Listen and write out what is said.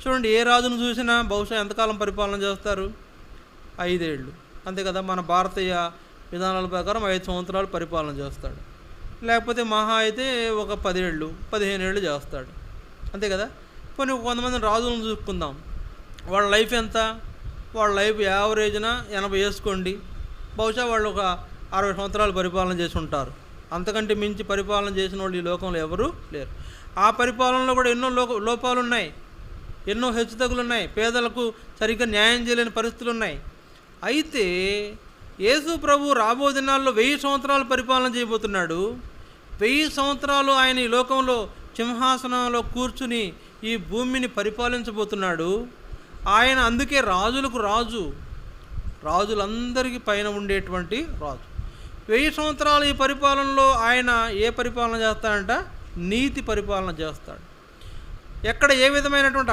చూడండి, ఏ రాజును చూసినా బహుశా ఎంతకాలం పరిపాలన చేస్తారు? 5 ఏళ్ళు, అంతే కదా. మన భారతీయ విధానాల ప్రకారం 5 సంవత్సరాలు పరిపాలన చేస్తాడు. లేకపోతే మహా అయితే ఒక 10 ఏళ్ళు 15 ఏళ్ళు చేస్తాడు, అంతే కదా. కొన్ని కొంతమంది రాజులను చూసుకుందాం, వాళ్ళ లైఫ్ ఎంత? వాళ్ళ లైఫ్ యావరేజ్న 80 వేసుకోండి, బహుశా వాళ్ళు ఒక 60 సంవత్సరాలు పరిపాలన చేసి ఉంటారు. అంతకంటే మించి పరిపాలన చేసిన వాళ్ళు ఈ లోకంలో ఎవరు లేరు. ఆ పరిపాలనలో కూడా ఎన్నో లోపాలు ఉన్నాయి, ఎన్నో హెచ్చుతగ్గులు ఉన్నాయి, పేదలకు సరిగ్గా న్యాయం చేయలేని పరిస్థితులు ఉన్నాయి. అయితే యేసు ప్రభు రాబో దినాల్లో 1000 సంవత్సరాలు పరిపాలన చేయబోతున్నాడు. 1000 సంవత్సరాలు ఆయన ఈ లోకంలో సింహాసనంలో కూర్చుని ఈ భూమిని పరిపాలించబోతున్నాడు. ఆయన అందుకే రాజులకు రాజు, రాజులందరికీ పైన ఉండేటువంటి రాజు. 1000 సంవత్సరాలు ఈ పరిపాలనలో ఆయన ఏ పరిపాలన చేస్తాడంట? నీతి పరిపాలన చేస్తాడు. ఎక్కడ ఏ విధమైనటువంటి